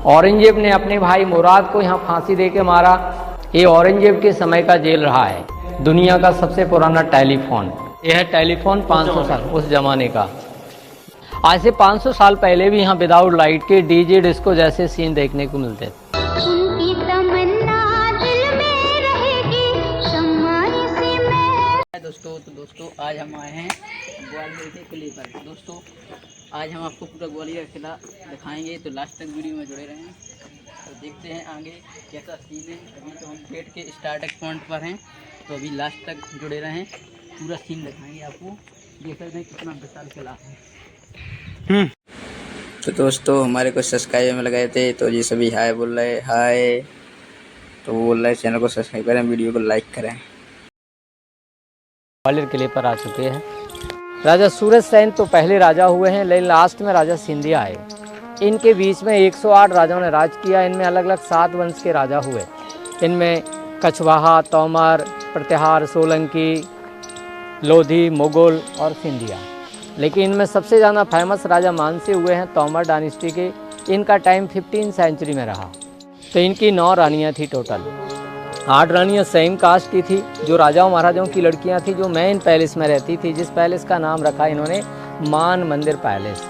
औरंगजेब ने अपने भाई मुराद को यहाँ फांसी दे के मारा। ये औरंगजेब के समय का जेल रहा है। दुनिया का सबसे पुराना टेलीफोन, यह है टेलीफोन 500 साल उस जमाने का। आज से 500 साल पहले भी यहाँ विदाउट लाइट के डीजे डिस्को जैसे सीन देखने को मिलते थे। दोस्तों आज हम आए हैं ग्वालियर के किले पर। दोस्तों आज हम आपको पूरा ग्वालियर का किला दिखाएंगे, तो लास्ट तक वीडियो में जुड़े रहें। तो देखते हैं आगे कैसा सीन है। अभी तो हम गेट के स्टार्टिंग पॉइंट पर हैं, तो अभी लास्ट तक जुड़े रहें, पूरा सीन दिखाएंगे आपको। देख सकते हैं कितना विशाल किला है। तो दोस्तों हमारे को सब्सक्राइब में लगाए थे, तो ये सभी हाय बोल रहे, हाय। तो वो बोल रहे चैनल को सब्सक्राइब करें, वीडियो को लाइक करें। ग्वालियर किले पर आ चुके हैं। राजा सूरज सेन तो पहले राजा हुए हैं, लेकिन लास्ट में राजा सिंधिया आए। इनके बीच में 108 राजाओं ने राज किया। इनमें अलग अलग 7 वंश के राजा हुए। इनमें कछवाहा, तोमर, प्रतिहार, सोलंकी, लोधी, मुगल और सिंधिया। लेकिन इनमें सबसे ज़्यादा फेमस राजा मानसी हुए हैं तोमर डायनेस्टी के। इनका टाइम 15वीं सेंचुरी में रहा। तो इनकी 9 रानियाँ थी टोटल। 8 रानियाँ सेम कास्ट की थी, जो राजाओं महाराजाओं की लड़कियां थी, जो मेन पैलेस में रहती थी, जिस पैलेस का नाम रखा इन्होंने मान मंदिर पैलेस।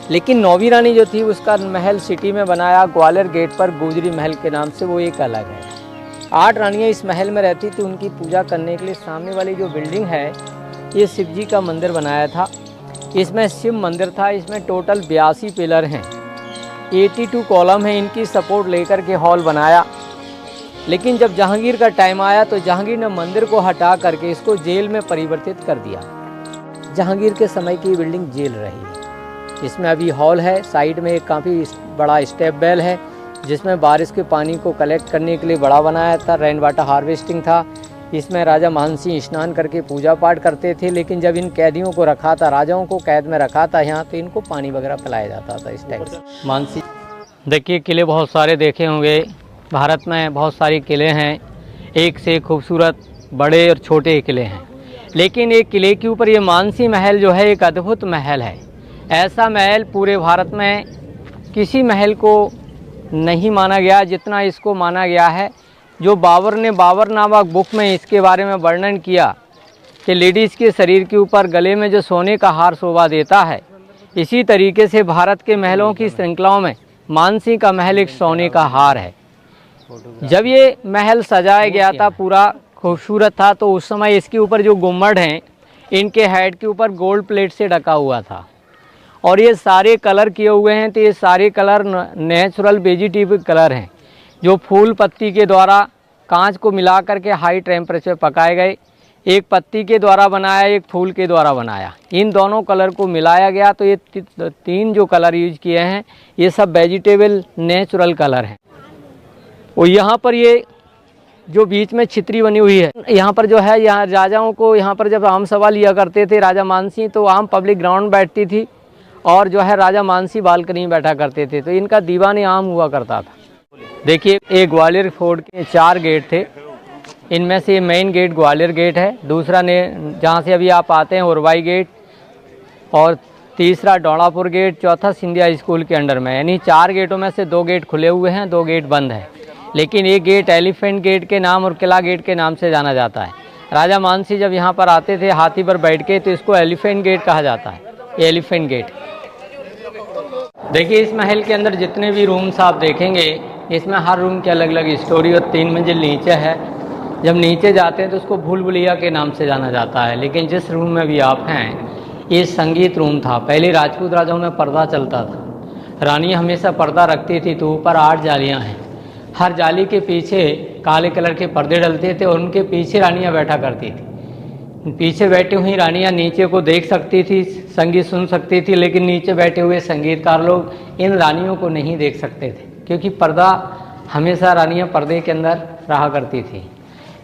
लेकिन 9वीं रानी जो थी उसका महल सिटी में बनाया ग्वालियर गेट पर गुजरी महल के नाम से, वो एक अलग है। 8 रानियाँ इस महल में रहती थी। उनकी पूजा करने के लिए सामने वाली जो बिल्डिंग है, ये शिव जी का मंदिर बनाया था। इसमें शिव मंदिर था। इसमें टोटल 82 पिलर हैं, 82 कॉलम हैं। इनकी सपोर्ट लेकर के हॉल बनाया। लेकिन जब जहांगीर का टाइम आया तो जहांगीर ने मंदिर को हटा करके इसको जेल में परिवर्तित कर दिया। जहांगीर के समय की बिल्डिंग जेल रही। इसमें अभी हॉल है। साइड में एक काफ़ी बड़ा स्टेप वेल है, जिसमें बारिश के पानी को कलेक्ट करने के लिए बड़ा बनाया था। रेन वाटर हार्वेस्टिंग था। इसमें राजा मानसिंह स्नान करके पूजा पाठ करते थे। लेकिन जब इन कैदियों को रखा था, राजाओं को कैद में रखा था यहाँ, तो इनको पानी वगैरह पिलाया जाता था इस टाइप से। मानसिंह देखिए, किले बहुत सारे देखे होंगे। भारत में बहुत सारे किले हैं, एक से खूबसूरत बड़े और छोटे किले हैं। लेकिन एक किले के ऊपर ये मानसिंह महल जो है, एक अद्भुत महल है। ऐसा महल पूरे भारत में किसी महल को नहीं माना गया जितना इसको माना गया है। जो बाबर ने बाबर नामक बुक में इसके बारे में वर्णन किया कि लेडीज़ के शरीर के ऊपर गले में जो सोने का हार शोभा देता है, इसी तरीके से भारत के महलों की श्रृंखलाओं में मानसिंह का महल एक सोने का हार है। जब ये महल सजाया गया था, पूरा खूबसूरत था, तो उस समय इसके ऊपर जो गुम्बद हैं, इनके हेड के ऊपर गोल्ड प्लेट से ढका हुआ था। और ये सारे कलर किए हुए हैं, तो ये सारे कलर नेचुरल वेजिटेटिव कलर हैं, जो फूल पत्ती के द्वारा कांच को मिला करके हाई टेम्परेचर पकाए गए। एक पत्ती के द्वारा बनाया, एक फूल के द्वारा बनाया। इन दोनों कलर को मिलाया गया, तो ये 3 जो कलर यूज किए हैं, ये सब वेजिटेबल नेचुरल कलर हैं। और यहाँ पर ये जो बीच में छितरी बनी हुई है, यहाँ पर जो है, यहाँ राजाओं को यहाँ पर जब आम सभा लिया करते थे राजा मानसिंह, तो आम पब्लिक ग्राउंड बैठती थी, और जो है राजा मानसिंह बालकनी में बैठा करते थे। तो इनका दीवाने आम हुआ करता था। देखिए, एक ग्वालियर फोर्ट के 4 गेट थे। इनमें से मेन गेट ग्वालियर गेट है, दूसरा ने जहाँ से अभी आप आते हैं उरवाई गेट, और तीसरा डोड़ापुर गेट, चौथा सिंधिया स्कूल के अंडर में। यानी 4 गेटों में से 2 गेट खुले हुए हैं, 2 गेट बंद है। लेकिन एक गेट एलिफेंट गेट के नाम और किला गेट के नाम से जाना जाता है। राजा मानसिंह जब यहाँ पर आते थे हाथी पर बैठ के, तो इसको एलिफेंट गेट कहा जाता है, एलिफेंट गेट। देखिए, इस महल के अंदर जितने भी रूम्स आप देखेंगे, इसमें हर रूम की अलग अलग स्टोरी, और 3 मंजिल नीचे है। जब नीचे जाते हैं तो उसको भूल भुलैया के नाम से जाना जाता है। लेकिन जिस रूम में भी आप हैं, ये संगीत रूम था। पहले राजपूत राजाओं में पर्दा चलता था। रानी हमेशा पर्दा रखती थी, तो ऊपर 8 जालियाँ हैं। हर जाली के पीछे काले कलर के पर्दे डलते थे, और उनके पीछे रानियाँ बैठा करती थी। पीछे बैठी हुई रानियाँ नीचे को देख सकती थी, संगीत सुन सकती थी। लेकिन नीचे बैठे हुए संगीतकार लोग इन रानियों को नहीं देख सकते थे, क्योंकि पर्दा हमेशा रानियाँ पर्दे के अंदर रहा करती थी।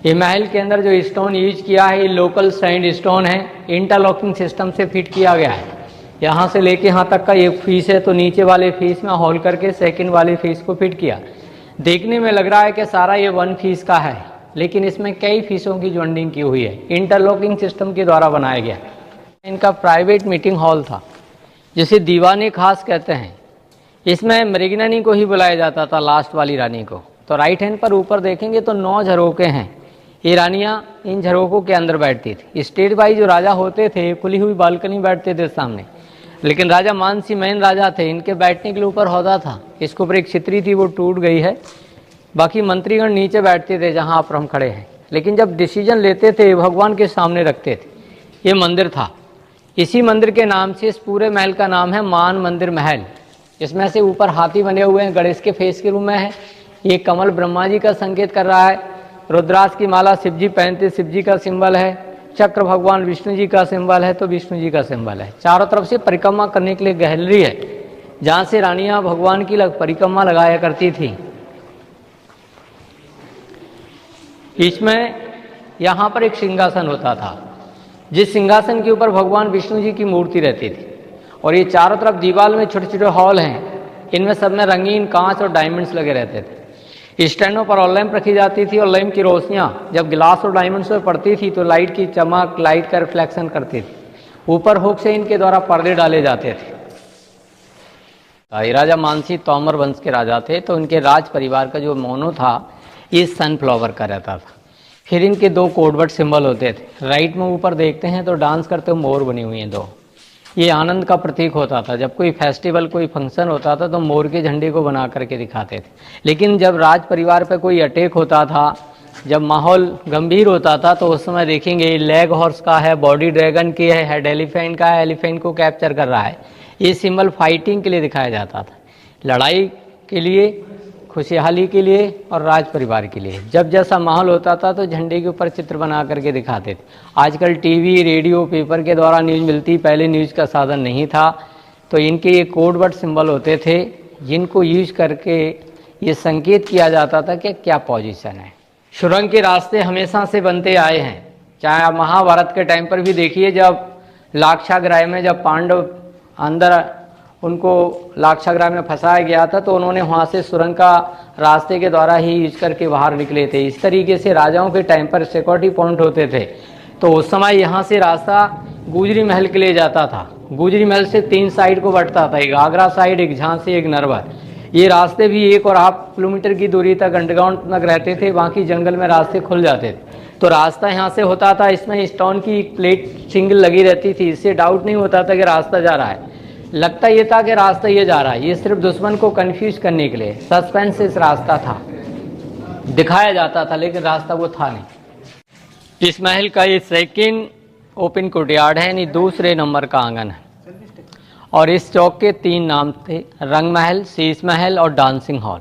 ये महल के अंदर जो स्टोन यूज किया है, ये लोकल सैंड स्टोन है। इंटरलॉकिंग सिस्टम से फिट किया गया है। यहाँ से लेके यहाँ तक का एक फीस है, तो नीचे वाले फीस में होल करके सेकंड वाले फीस को फिट किया। देखने में लग रहा है कि सारा ये 1 फीस का है, लेकिन इसमें कई फीसों की जॉइंटिंग की हुई है। इंटरलॉकिंग सिस्टम के द्वारा बनाया गया। इनका प्राइवेट मीटिंग हॉल था, जिसे दीवाने खास कहते हैं। इसमें मृगननी को ही बुलाया जाता था, लास्ट वाली रानी को। तो राइट हैंड पर ऊपर देखेंगे तो 9 झरोके हैं। ये रानियाँ इन झरोकों के अंदर बैठती थी। स्टेट वाइज जो राजा होते थे खुली हुई बालकनी बैठते थे सामने, लेकिन राजा मानसिंह मेन राजा थे, इनके बैठने के लिए ऊपर हौदा था। इसके ऊपर एक छितरी थी, वो टूट गई है। बाकी मंत्रीगण नीचे बैठते थे जहाँ आप हम खड़े हैं, लेकिन जब डिसीजन लेते थे भगवान के सामने रखते थे। ये मंदिर था, इसी मंदिर के नाम से इस पूरे महल का नाम है मान मंदिर महल। इसमें से ऊपर हाथी बने हुए हैं, गणेश के फेस के रूप में है। ये कमल ब्रह्मा जी का संकेत कर रहा है। रुद्राक्ष की माला शिव जी पहनते, शिव जी का सिंबल है। चक्र भगवान विष्णु जी का सिंबल है, तो विष्णु जी का सिंबल है। चारों तरफ से परिक्रमा करने के लिए गैलरी है, जहाँ से रानियाँ भगवान की परिक्रमा लगाया करती थी। इसमें यहाँ पर एक सिंहासन होता था, जिस सिंहासन के ऊपर भगवान विष्णु जी की मूर्ति रहती थी। और ये चारों तरफ दीवार में छोटे छोटे हॉल हैं, इनमें सब में रंगीन कांच और डायमंड्स लगे रहते थे। स्टैंडों पर और लैंप रखी जाती थी, और लैंप की रोशनियाँ जब गिलास और डायमंड्स पर पड़ती थी तो लाइट की चमक, लाइट का रिफ्लेक्शन करती थी। ऊपर हुक से इनके द्वारा पर्दे डाले जाते थे। राजा मानसिंह तोमर वंश के राजा थे, तो इनके राज परिवार का जो मोनो था ये सनफ्लावर का रहता था। फिर इनके 2 कोडवर्ड सिंबल होते थे। राइट में ऊपर देखते हैं तो डांस करते हुए मोर बनी हुई हैं 2। ये आनंद का प्रतीक होता था। जब कोई फेस्टिवल, कोई फंक्शन होता था तो मोर के झंडे को बना करके दिखाते थे। लेकिन जब राज परिवार पर कोई अटैक होता था, जब माहौल गंभीर होता था, तो उस समय देखेंगे लेग हॉर्स का है, बॉडी ड्रैगन की है, हेड एलिफेंट का है, एलिफेंट को कैप्चर कर रहा है। ये सिंबल फाइटिंग के लिए दिखाया जाता था, लड़ाई के लिए, खुशहाली के लिए और राज परिवार के लिए। जब जैसा माहौल होता था तो झंडे के ऊपर चित्र बना करके दिखाते थे। आजकल टीवी, रेडियो, पेपर के द्वारा न्यूज़ मिलती, पहले न्यूज़ का साधन नहीं था। तो इनके ये कोड वर्ड सिंबल होते थे, जिनको यूज करके ये संकेत किया जाता था कि क्या पोजीशन है। सुरंग के रास्ते हमेशा से बनते आए हैं। चाहे आप महाभारत के टाइम पर भी देखिए, जब लाक्षागृह में जब पांडव अंदर उनको लाक्षागृह में फंसाया गया था, तो उन्होंने वहाँ से सुरंग का रास्ते के द्वारा ही यूज करके बाहर निकले थे। इस तरीके से राजाओं के टाइम पर सिक्योरिटी पॉइंट होते थे। तो उस समय यहाँ से रास्ता गुजरी महल के लिए जाता था। गुजरी महल से 3 साइड को बढ़ता था, एक आगरा साइड, एक झांसी, एक नरवर। ये रास्ते भी 1.5 किलोमीटर की दूरी तक अंडरग्राउंड तक रहते थे, बाकी जंगल में रास्ते खुल जाते थे। तो रास्ता यहाँ से होता था। इसमें स्टोन की प्लेट सिंगल लगी रहती थी, इससे डाउट नहीं होता था कि रास्ता जा रहा है। लगता ये था कि रास्ता ये जा रहा है। ये सिर्फ दुश्मन को कंफ्यूज करने के लिए सस्पेंस इस रास्ता था, दिखाया जाता था, लेकिन रास्ता वो था नहीं। इस महल का ये सेकंड ओपन कोर्टयार्ड है, यानी दूसरे नंबर का आंगन है। और इस चौक के 3 नाम थे, रंग महल, शीश महल और डांसिंग हॉल।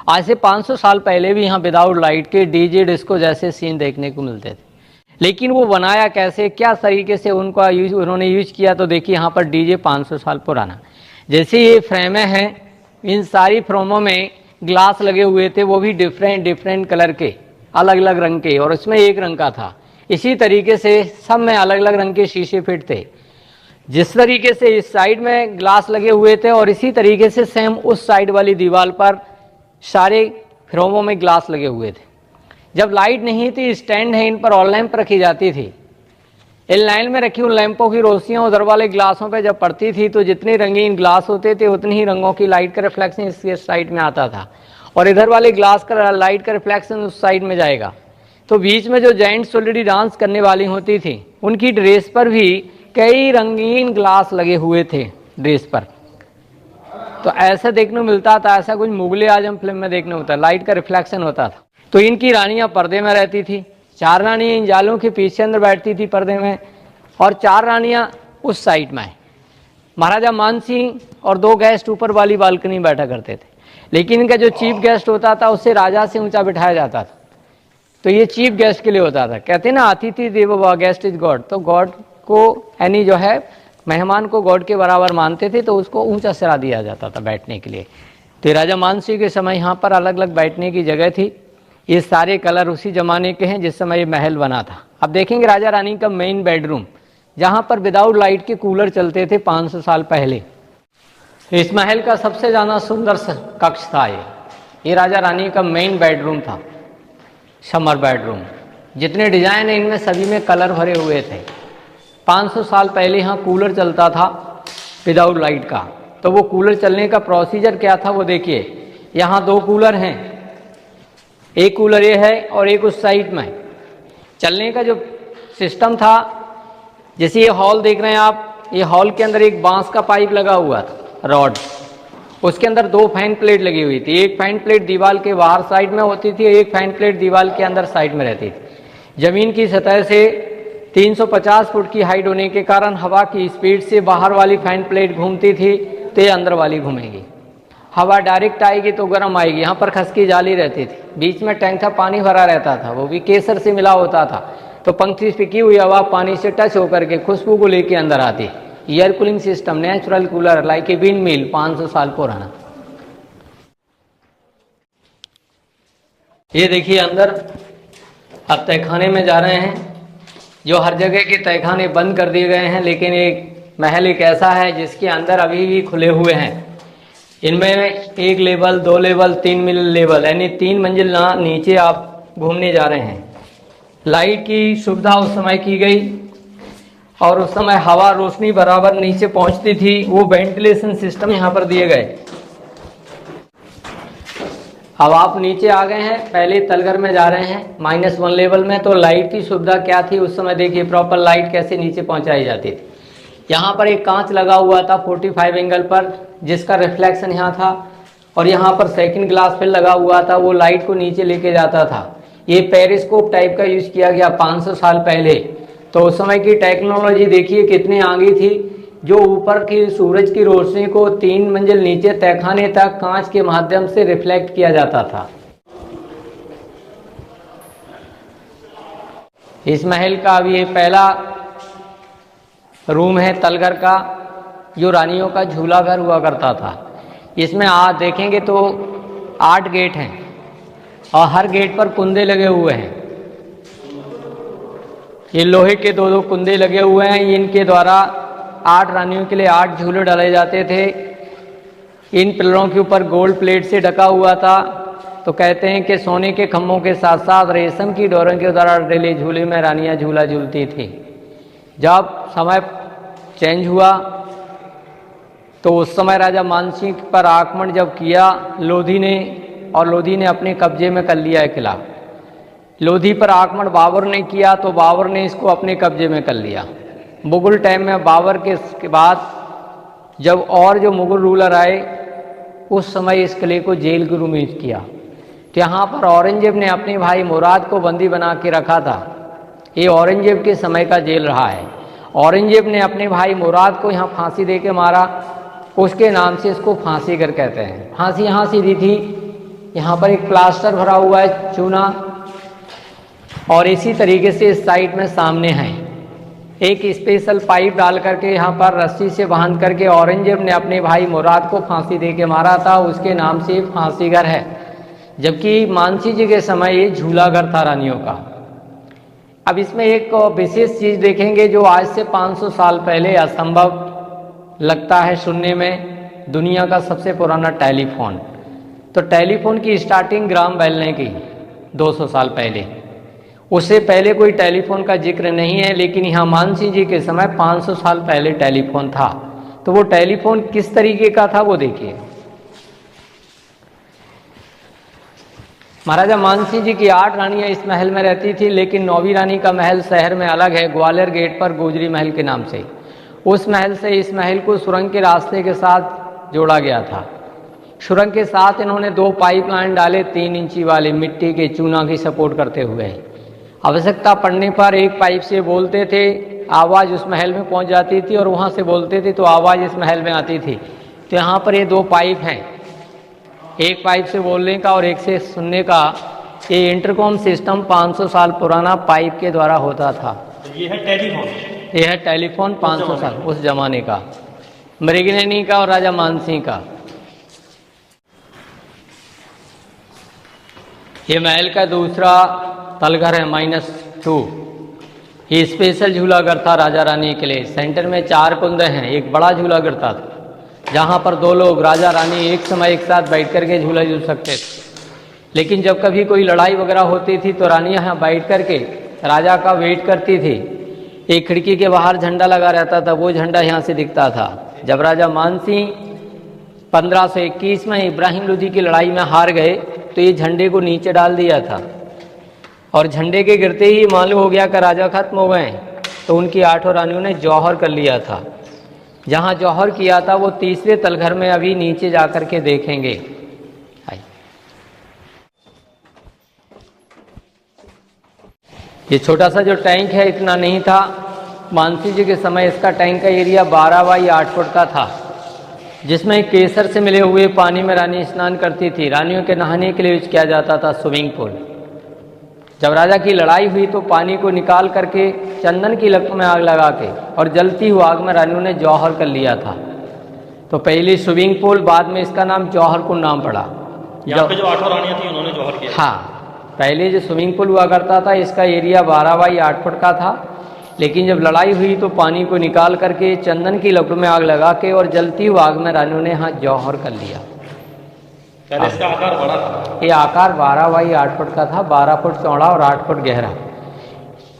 आज से 500 साल पहले भी यहाँ विदाउट लाइट के डीजे डिस्को जैसे सीन देखने को मिलते थे। लेकिन वो बनाया कैसे, क्या तरीके से उनका उन्होंने यूज किया, तो देखिए यहाँ पर डीजे 500 साल पुराना। जैसे ये फ्रेमें हैं, इन सारी फ्रेमों में ग्लास लगे हुए थे, वो भी डिफरेंट कलर के, अलग अलग रंग के, और उसमें एक रंग का था। इसी तरीके से सब में अलग अलग रंग के शीशे फिट थे। जिस तरीके से इस साइड में ग्लास लगे हुए थे, और इसी तरीके से सेम उस साइड वाली दीवार पर सारे फ्रेमों में ग्लास लगे हुए थे। जब लाइट नहीं थी, स्टैंड है, इन पर ऑल लैंप रखी जाती थी। इन लाइन में रखी उन लैंपों की रोशनियाँ उधर वाले ग्लासों पे जब पड़ती थी, तो जितने रंगीन ग्लास होते थे उतनी ही रंगों की लाइट का रिफ्लेक्शन इस साइड में आता था, और इधर वाले ग्लास का लाइट का रिफ्लेक्शन उस साइड में जाएगा। तो बीच में जो जेंट्स ऑलरेडी डांस करने वाली होती थी, उनकी ड्रेस पर भी कई रंगीन ग्लास लगे हुए थे ड्रेस पर। तो ऐसा देखने को मिलता था, ऐसा कुछ मुगले आजम फिल्म में देखने होता, लाइट का रिफ्लेक्शन होता था। तो इनकी रानियां पर्दे में रहती थी। 4 रानियां इन जालों के पीछे अंदर बैठती थी पर्दे में, और 4 रानियां उस साइड में। महाराजा मानसिंह और 2 गेस्ट ऊपर वाली बालकनी बैठा करते थे। लेकिन इनका जो चीफ गेस्ट होता था, उससे राजा से ऊंचा बिठाया जाता था। तो ये चीफ गेस्ट के लिए होता था। कहते ना, अतिथि देवो भव, गेस्ट इज गॉड। तो गॉड को, यानी जो है मेहमान को गॉड के बराबर मानते थे, तो उसको ऊंचा सिरा दिया जाता था बैठने के लिए। तो राजा मानसिंह के समय यहाँ पर अलग अलग बैठने की जगह थी। ये सारे कलर उसी जमाने के हैं जिस समय ये महल बना था। अब देखेंगे राजा रानी का मेन बेडरूम, जहाँ पर विदाउट लाइट के कूलर चलते थे 500 साल पहले। इस महल का सबसे ज़्यादा सुंदर कक्ष था ये राजा रानी का मेन बेडरूम था, समर बेडरूम। जितने डिजाइन है इनमें सभी में कलर भरे हुए थे। 500 साल पहले यहाँ कूलर चलता था विदाउट लाइट का, तो वो कूलर चलने का प्रोसीजर क्या था वो देखिए। यहाँ दो कूलर हैं, एक कूलर ये है और एक उस साइड में। चलने का जो सिस्टम था, जैसे ये हॉल देख रहे हैं आप, ये हॉल के अंदर एक बांस का पाइप लगा हुआ था, रॉड, उसके अंदर दो फैन प्लेट लगी हुई थी। एक फैन प्लेट दीवार के बाहर साइड में होती थी, एक फैन प्लेट दीवार के अंदर साइड में रहती थी। जमीन की सतह से 350 फुट की हाइट होने के कारण हवा की स्पीड से बाहर वाली फैन प्लेट घूमती थी तो ये अंदर वाली घूमेगी। हवा डायरेक्ट आएगी तो गर्म आएगी। यहाँ पर खसकी जाली रहती थी, बीच में टैंक था, पानी भरा रहता था, वो भी केसर से मिला होता था। तो पंखी से फिकी हुई हवा पानी से टच होकर के खुशबू को लेके अंदर आती। Air cooling system, natural cooler like a wind mill, 500 साल पुराना। ये देखिए अंदर अब तहखाने में जा रहे हैं। जो हर जगह के तहखाने बंद कर दिए गए हैं, लेकिन एक महल एक ऐसा है जिसके अंदर अभी भी खुले हुए हैं। इनमें 1 लेवल, 2 लेवल, 3 लेवल, यानी 3 मंजिल नीचे आप घूमने जा रहे हैं। लाइट की सुविधा उस समय की गई और उस समय हवा रोशनी बराबर नीचे पहुंचती थी। वो वेंटिलेशन सिस्टम यहाँ पर दिए गए। अब आप नीचे आ गए हैं, पहले तलघर में जा रहे हैं -1 लेवल में। तो लाइट की सुविधा क्या थी उस समय, देखिए प्रॉपर लाइट कैसे नीचे पहुंचाई जाती थी। यहाँ पर एक कांच लगा हुआ था 45 एंगल पर, जिसका रिफ्लेक्शन यहाँ था, और यहाँ पर सेकंड ग्लास फिर लगा हुआ था, वो लाइट को नीचे लेके जाता था। ये पेरिस्कोप टाइप का यूज किया गया 500 साल पहले। तो उस समय की टेक्नोलॉजी देखिए कितनी आगे थी, जो ऊपर की सूरज की रोशनी को 3 मंजिल नीचे तहखाने तक कांच के माध्यम से रिफ्लेक्ट किया जाता था। इस महल का अब ये पहला रूम है तलघर का, जो रानियों का झूला घर हुआ करता था। इसमें आज देखेंगे तो 8 गेट हैं और हर गेट पर कुंदे लगे हुए हैं। ये लोहे के 2-2 कुंदे लगे हुए हैं। इनके द्वारा 8 रानियों के लिए 8 झूले डाले जाते थे। इन पिलरों के ऊपर गोल्ड प्लेट से ढका हुआ था। तो कहते हैं कि सोने के खम्भों के साथ साथ रेशम की डोरों के द्वारा डले झूले में रानियां झूला झूलती थी। जब समय चेंज हुआ तो उस समय राजा मानसिंह पर आक्रमण जब किया लोधी ने, और लोधी ने अपने कब्जे में कर लिया है किला। लोधी पर आक्रमण बाबर ने किया तो बाबर ने इसको अपने कब्जे में कर लिया। मुगल टाइम में बाबर के बाद जब और जो मुगल रूलर आए, उस समय इस किले को जेल के रूप में यूज किया। तो यहाँ पर औरंगजेब ने अपने भाई मुराद को बंदी बना के रखा था। ये औरंगजेब के समय का जेल रहा है। औरंगजेब ने अपने भाई मुराद को यहाँ फांसी दे के मारा, उसके नाम से इसको फांसी घर कहते हैं। फांसी यहाँ से दी थी। यहाँ पर एक प्लास्टर भरा हुआ है चूना, और इसी तरीके से इस साइड में सामने है एक स्पेशल पाइप डाल करके यहाँ पर रस्सी से बांध करके औरंगजेब ने अपने भाई मुराद को फांसी दे के मारा था। उसके नाम से फांसी घर है। जबकि मानसिंह जी के समय ये झूला घर था रानियों का। अब इसमें एक विशेष चीज़ देखेंगे जो आज से 500 साल पहले असंभव लगता है सुनने में, दुनिया का सबसे पुराना टेलीफोन। तो टेलीफोन की स्टार्टिंग ग्राम बेल ने की 200 साल पहले। उससे पहले कोई टेलीफोन का जिक्र नहीं है, लेकिन यहाँ मानसिंह जी के समय 500 साल पहले टेलीफोन था। तो वो टेलीफोन किस तरीके का था वो देखिए। महाराजा मानसिंह जी की 8 रानियां इस महल में रहती थी, लेकिन 9वीं रानी का महल शहर में अलग है, ग्वालियर गेट पर गोजरी महल के नाम से। उस महल से इस महल को सुरंग के रास्ते के साथ जोड़ा गया था। सुरंग के साथ इन्होंने 2 पाइपलाइन डाले, 3 इंची वाले, मिट्टी के चूना की सपोर्ट करते हुए। आवश्यकता पड़ने पर एक पाइप से बोलते थे, आवाज़ उस महल में पहुंच जाती थी, और वहां से बोलते थे तो आवाज़ इस महल में आती थी। तो यहाँ पर ये 2 पाइप हैं, एक पाइप से बोलने का और एक से सुनने का। ये इंटरकॉम सिस्टम 500 साल पुराना पाइप के द्वारा होता था। ये है टेलीफोन। ये है टेलीफोन 500 साल उस जमाने का, मृगनयनी का और राजा मानसिंह का। ये महल का दूसरा तलघर है -2। ये स्पेशल झूला घर था राजा रानी के लिए। सेंटर में 4 कुंदे हैं, एक बड़ा झूला घर था जहाँ पर 2 लोग राजा रानी एक समय एक साथ बैठ करके झूला झूल सकते थे। लेकिन जब कभी कोई लड़ाई वगैरह होती थी तो रानियाँ यहाँ बैठ करके राजा का वेट करती थी। एक खिड़की के बाहर झंडा लगा रहता था, वो झंडा यहाँ से दिखता था। जब राजा मानसिंह 1521 में इब्राहिम लोदी की लड़ाई में हार गए तो ये झंडे को नीचे डाल दिया था और झंडे के गिरते ही मालूम हो गया कि राजा खत्म हो गए, तो उनकी 8 रानियों ने जौहर कर लिया था। जहाँ जौहर किया था वो तीसरे तलघर में अभी नीचे जा कर के देखेंगे। ये छोटा सा जो टैंक है इतना नहीं था, मानसी जी के समय इसका टैंक का एरिया 12 बाई 8 फुट का था, जिसमें केसर से मिले हुए पानी में रानी स्नान करती थी। रानियों के नहाने के लिए यूज किया जाता था स्विमिंग पूल। जब राजा की लड़ाई हुई तो पानी को निकाल करके चंदन की लकड़ में आग लगा के और जलती हुई आग में रानियों ने जौहर कर लिया था। तो पहले स्विमिंग पूल, बाद में इसका नाम जौहर कुंड नाम पड़ा। यहाँ पे जो 8 रानियां थी उन्होंने जौहर किया। हाँ, पहले जो स्विमिंग पूल हुआ करता था इसका एरिया 12 बाई 8 फुट का था, लेकिन जब लड़ाई हुई तो पानी को निकाल करके चंदन की लकड़ में आग लगा के और जलती हुई आग में रानियों ने यहाँ जौहर कर लिया। पहले इसका आकार बड़ा था। ये आकार 12 बाई 8 फुट का था, 12 फुट चौड़ा और 8 फुट गहरा।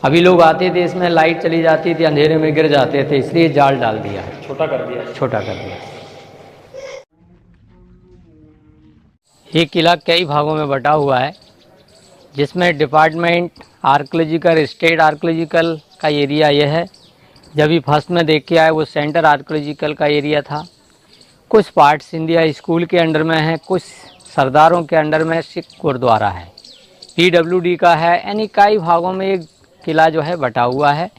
अभी लोग आते थे, इसमें लाइट चली जाती थी, अंधेरे में गिर जाते थे, इसलिए जाल डाल दिया, छोटा कर दिया। छोटा कर दिया। ये किला कई भागों में बटा हुआ है, जिसमें डिपार्टमेंट आर्कियोलॉजिकल, स्टेट आर्कियोलॉजिकल का एरिया यह है। जब भी फर्स्ट में देख के आए वो सेंटर आर्कियोलॉजिकल का एरिया था। कुछ पार्ट्स इंडिया स्कूल के अंडर में हैं, कुछ सरदारों के अंडर में सिख गुरुद्वारा है, PWD का है, यानी कई भागों में एक किला जो है बटा हुआ है।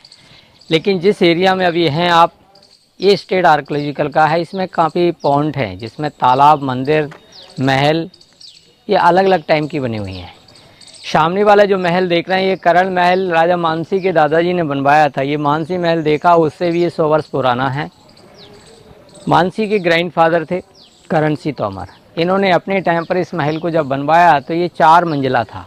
लेकिन जिस एरिया में अभी हैं आप, ये स्टेट आर्कियोलॉजिकल का है। इसमें काफ़ी पॉइंट हैं, जिसमें तालाब, मंदिर, महल, ये अलग अलग टाइम की बनी हुई हैं। सामने वाला जो महल देख रहे हैं ये करण महल राजा मानसी के दादाजी ने बनवाया था। ये मानसी महल देखा, उससे भी ये 100 वर्ष पुराना है। मानसी के ग्रैंडफादर थे करण सिंह तोमर। इन्होंने अपने टाइम पर इस महल को जब बनवाया तो ये 4 मंजिला था।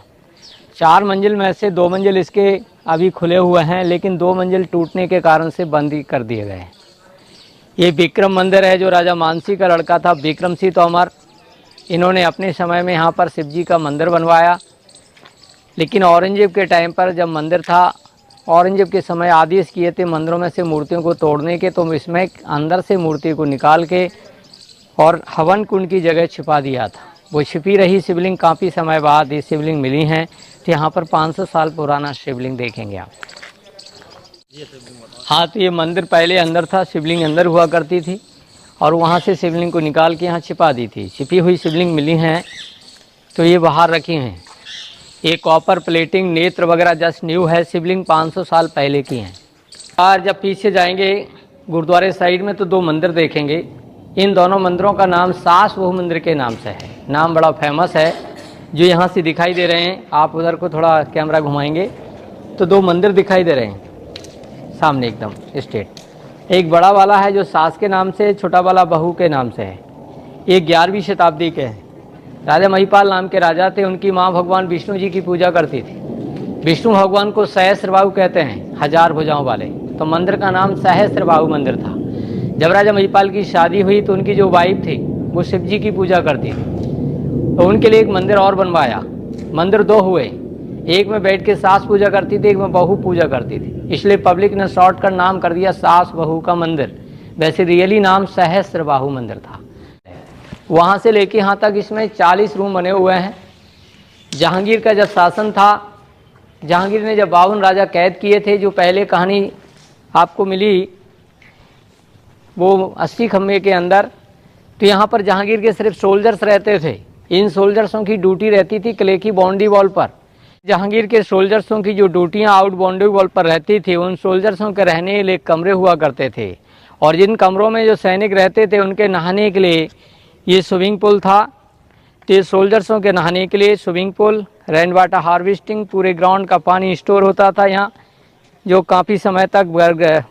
4 मंजिल में से 2 मंजिल इसके अभी खुले हुए हैं, लेकिन 2 मंजिल टूटने के कारण से बंद ही कर दिए गए। ये विक्रम मंदिर है, जो राजा मानसी का लड़का था विक्रम सिंह तोमर। इन्होंने अपने समय में यहाँ पर शिव जी का मंदिर बनवाया। लेकिन औरंगजेब के टाइम पर जब मंदिर था, औरंगजेब के समय आदेश किए थे मंदिरों में से मूर्तियों को तोड़ने के, तो इसमें अंदर से मूर्ति को निकाल के और हवन कुंड की जगह छिपा दिया था। वो छिपी रही शिवलिंग, काफ़ी समय बाद ये शिवलिंग मिली हैं। तो यहाँ पर 500 साल पुराना शिवलिंग देखेंगे आप। हाँ, तो ये मंदिर पहले अंदर था, शिवलिंग अंदर हुआ करती थी और वहाँ से शिवलिंग को निकाल के यहाँ छिपा दी थी। छिपी हुई शिवलिंग मिली हैं तो ये बाहर रखी हैं। ये कॉपर प्लेटिंग, नेत्र वगैरह जस्ट न्यू है। शिवलिंग 500 साल पहले की हैं। और जब पीछे जाएंगे गुरुद्वारे साइड में तो 2 मंदिर देखेंगे। इन दोनों मंदिरों का नाम सास बहु मंदिर के नाम से है। नाम बड़ा फेमस है, जो यहाँ से दिखाई दे रहे हैं। आप उधर को थोड़ा कैमरा घुमाएंगे तो 2 मंदिर दिखाई दे रहे हैं सामने एकदम स्ट्रेट। एक बड़ा वाला है जो सास के नाम से, छोटा वाला बहू के नाम से है। ये 11वीं शताब्दी के हैं। राजा महिपाल नाम के राजा थे, उनकी माँ भगवान विष्णु जी की पूजा करती थी। विष्णु भगवान को सहस्त्रबाहु कहते हैं, 1000 भुजाओं वाले। तो मंदिर का नाम सहस्त्रबाहु मंदिर था। जब राजा महिपाल की शादी हुई तो उनकी जो वाइफ थी वो शिव जी की पूजा करती थी, तो उनके लिए एक मंदिर और बनवाया। मंदिर 2 हुए, एक में बैठ के सास पूजा करती थी, एक में बहू पूजा करती थी। इसलिए पब्लिक ने शॉर्टकट नाम कर दिया सास बहू का मंदिर। वैसे रियली नाम सहस्त्रबाहु मंदिर था। वहाँ से लेके यहाँ तक इसमें 40 रूम बने हुए हैं। जहांगीर का जब शासन था, जहांगीर ने जब 52 राजा कैद किए थे, जो पहले कहानी आपको मिली वो 80 खम्भे के अंदर, तो यहाँ पर जहांगीर के सिर्फ सोल्जर्स रहते थे। इन सोल्जर्सों की ड्यूटी रहती थी किले की बाउंड्री वॉल पर। जहांगीर के सोल्जर्सों की जो ड्यूटियाँ आउट बाउंड्री वॉल पर रहती थी, उन सोल्जर्सों के रहने के लिए कमरे हुआ करते थे, और जिन कमरों में जो सैनिक रहते थे उनके नहाने के लिए ये स्विमिंग पूल था। तो सोल्जर्सों के नहाने के लिए swimming pool, rain water harvesting, पूरे ग्राउंड का पानी स्टोर होता था यहाँ, जो काफ़ी समय तक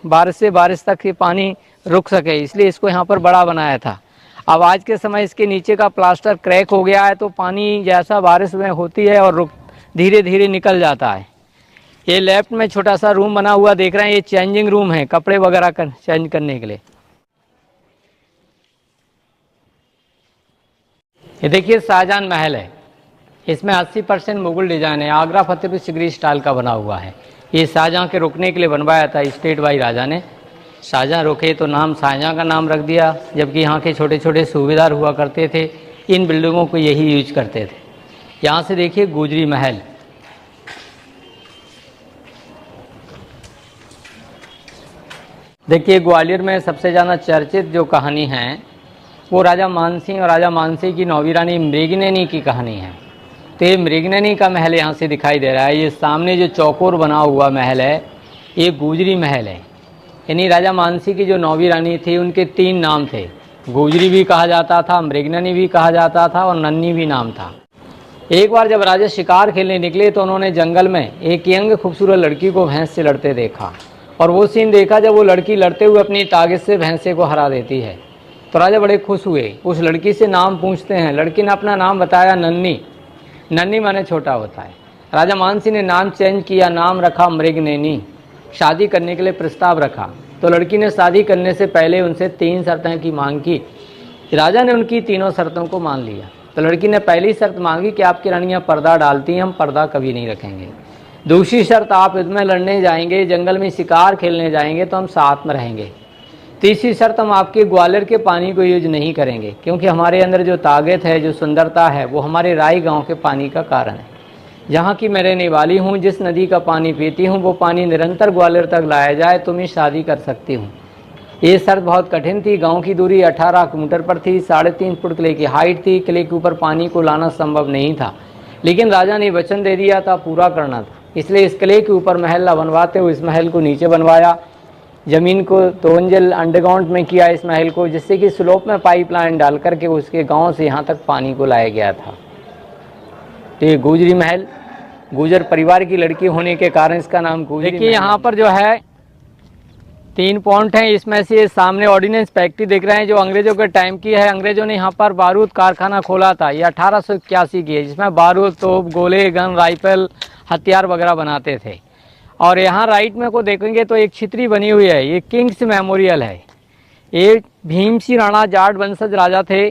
बारिश से बारिश तक ये पानी रुक सके, इसलिए इसको यहाँ पर बड़ा बनाया था। अब आज के समय इसके नीचे का प्लास्टर क्रैक हो गया है, तो पानी जैसा बारिश में होती है और धीरे धीरे निकल जाता है। ये लेफ्ट में छोटा सा रूम बना हुआ देख रहे हैं, ये चेंजिंग रूम है, कपड़े वगैरह चेंज करने के लिए। ये देखिए शाहजहां महल है, इसमें 80% मुगल डिजाइन है। आगरा फतेहपुर सिकरी स्टाइल का बना हुआ है। ये शाहजहां के रुकने के लिए बनवाया था स्टेट बाई राजा ने। शाहजहाँ रुके तो नाम शाहजहाँ का नाम रख दिया, जबकि यहाँ के छोटे छोटे सूबेदार हुआ करते थे, इन बिल्डिंगों को यही यूज करते थे। यहाँ से देखिए गुजरी महल, देखिए ग्वालियर में सबसे ज़्यादा चर्चित जो कहानी है वो राजा मानसिंह और राजा मानसिंह की नौवीं रानी मृगनयनी की कहानी है। तो ये मृगनयनी का महल यहाँ से दिखाई दे रहा है। ये सामने जो चौकोर बना हुआ महल है ये गुजरी महल है। यानी राजा मानसिंह की जो नौवीं रानी थी उनके 3 नाम थे, गुजरी भी कहा जाता था, मृगनयनी भी कहा जाता था और नन्नी भी नाम था। एक बार जब राजा शिकार खेलने निकले तो उन्होंने जंगल में एक यंग खूबसूरत लड़की को भैंस से लड़ते देखा, और वो सीन देखा जब वो लड़की लड़ते हुए अपनी ताकत से भैंसे को हरा देती है। तो राजा बड़े खुश हुए, उस लड़की से नाम पूछते हैं। लड़की ने अपना नाम बताया नन्नी, नन्नी माने छोटा होता है। राजा मानसिंह ने नाम चेंज किया, नाम रखा मृगनयनी। शादी करने के लिए प्रस्ताव रखा तो लड़की ने शादी करने से पहले उनसे 3 शर्तें की मांग की। राजा ने उनकी तीनों शर्तों को मान लिया। तो लड़की ने पहली शर्त मांगी कि आपकी रानियाँ पर्दा डालती हैं, हम पर्दा कभी नहीं रखेंगे। दूसरी शर्त, आप युद्ध में लड़ने जाएंगे, जंगल में शिकार खेलने जाएंगे तो हम साथ में रहेंगे। तीसरी शर्त, हम आपके ग्वालियर के पानी को यूज नहीं करेंगे, क्योंकि हमारे अंदर जो ताकत है, जो सुंदरता है, वो हमारे राई गांव के पानी का कारण है। जहाँ की मैं रहने वाली हूँ, जिस नदी का पानी पीती हूँ, वो पानी निरंतर ग्वालियर तक लाया जाए तो मैं शादी कर सकती हूँ। ये शर्त बहुत कठिन थी। गांव की दूरी 18 किलोमीटर पर थी, 3.5 फुट किले की हाइट थी, किले के ऊपर पानी को लाना संभव नहीं था, लेकिन राजा ने वचन दे दिया था, पूरा करना था। इसलिए इस किले के ऊपर महल न बनवाते हुए इस महल को नीचे बनवाया, ज़मीन को 2 मंजिल अंडरग्राउंड में किया इस महल को, जिससे कि स्लोप में पाइपलाइन डाल करके उसके गांव से यहाँ तक पानी को लाया गया था। तो ये गुजरी महल, गुजर परिवार की लड़की होने के कारण इसका नाम गुजरी। देखिए यहाँ पर जो है 3 पॉइंट हैं, इसमें से सामने ऑर्डिनेंस फैक्ट्री देख रहे हैं जो अंग्रेजों के टाइम की है। अंग्रेजों ने यहाँ पर बारूद कारखाना खोला था, ये 1881 की है, जिसमें बारूद, तोप, गोले, गन, राइफल, हथियार वगैरह बनाते थे। और यहाँ राइट में को देखेंगे तो एक छितरी बनी हुई है, ये किंग्स मेमोरियल है। ये भीम सिंह राणा जाट वंशज राजा थे,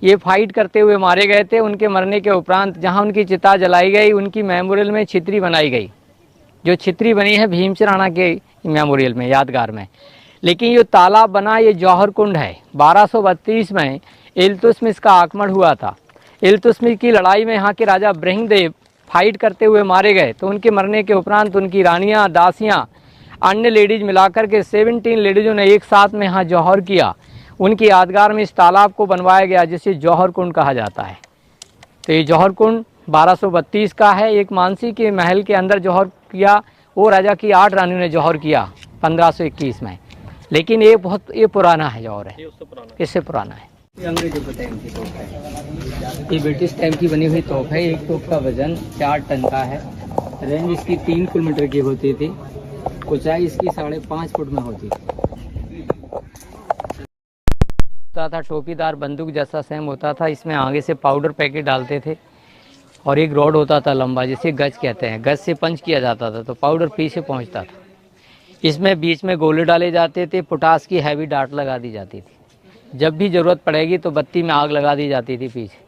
ये फाइट करते हुए मारे गए थे। उनके मरने के उपरांत जहाँ उनकी चिता जलाई गई, उनकी मेमोरियल में छितरी बनाई गई, जो छितरी बनी है भीम सिंह राणा के मेमोरियल में, यादगार में। लेकिन ये तालाब बना, ये जौहर कुंड है। 1232 में इल्तुतमिश का आक्रमण हुआ था। इल्तुतमिश की लड़ाई में यहाँ के राजा ब्रह्मदेव फाइट करते हुए मारे गए, तो उनके मरने के उपरांत उनकी रानियाँ, दासियाँ, अन्य लेडीज मिलाकर के 17 लेडीज़ों ने एक साथ में यहाँ जौहर किया। उनकी यादगार में इस तालाब को बनवाया गया, जिसे जौहर कुंड कहा जाता है। तो ये जौहर कुंड 1232 का है। एक मानसिंह के महल के अंदर जौहर किया, वो राजा की 8 रानियों ने जौहर किया 1521 में। लेकिन ये बहुत पुराना है, जौहर है, इससे पुराना है। ये अंग्रेजों के टाइम की तोप है, ये ब्रिटिश टाइम की बनी हुई तोप है। एक तोप का वजन 4 टन का है। रेंज इसकी 3 किलोमीटर की होती थी, ऊंचाई इसकी 5.5 फुट में होती थी। था टोपीदार बंदूक जैसा सेम होता था, इसमें आगे से पाउडर पैकेट डालते थे और एक रॉड होता था लंबा, जिसे गज कहते हैं। गज से पंच किया जाता था तो पाउडर पीछे पहुंचता था। इसमें बीच में गोले डाले जाते थे, पोटास की हैवी डार्ट लगा दी जाती थी। जब भी ज़रूरत पड़ेगी तो बत्ती में आग लगा दी जाती थी पीछे।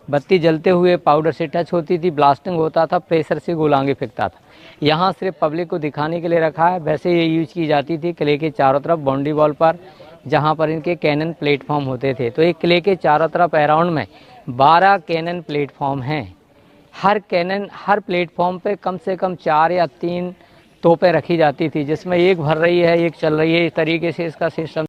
बत्ती जलते हुए पाउडर से टच होती थी, ब्लास्टिंग होता था, प्रेशर से गोला आगे फेंकता था। यहाँ सिर्फ पब्लिक को दिखाने के लिए रखा है। वैसे ये यूज की जाती थी किले के चारों तरफ बाउंड्री वॉल पर, जहाँ पर इनके कैनन प्लेटफॉर्म होते थे। तो एक किले के चारों तरफ अराउंड में 12 कैनन प्लेटफॉर्म हैं। हर प्लेटफॉर्म पे कम से कम 4 या 3 तोपें रखी जाती थी, जिसमें एक भर रही है, एक चल रही है। इस तरीके से इसका सिस्टम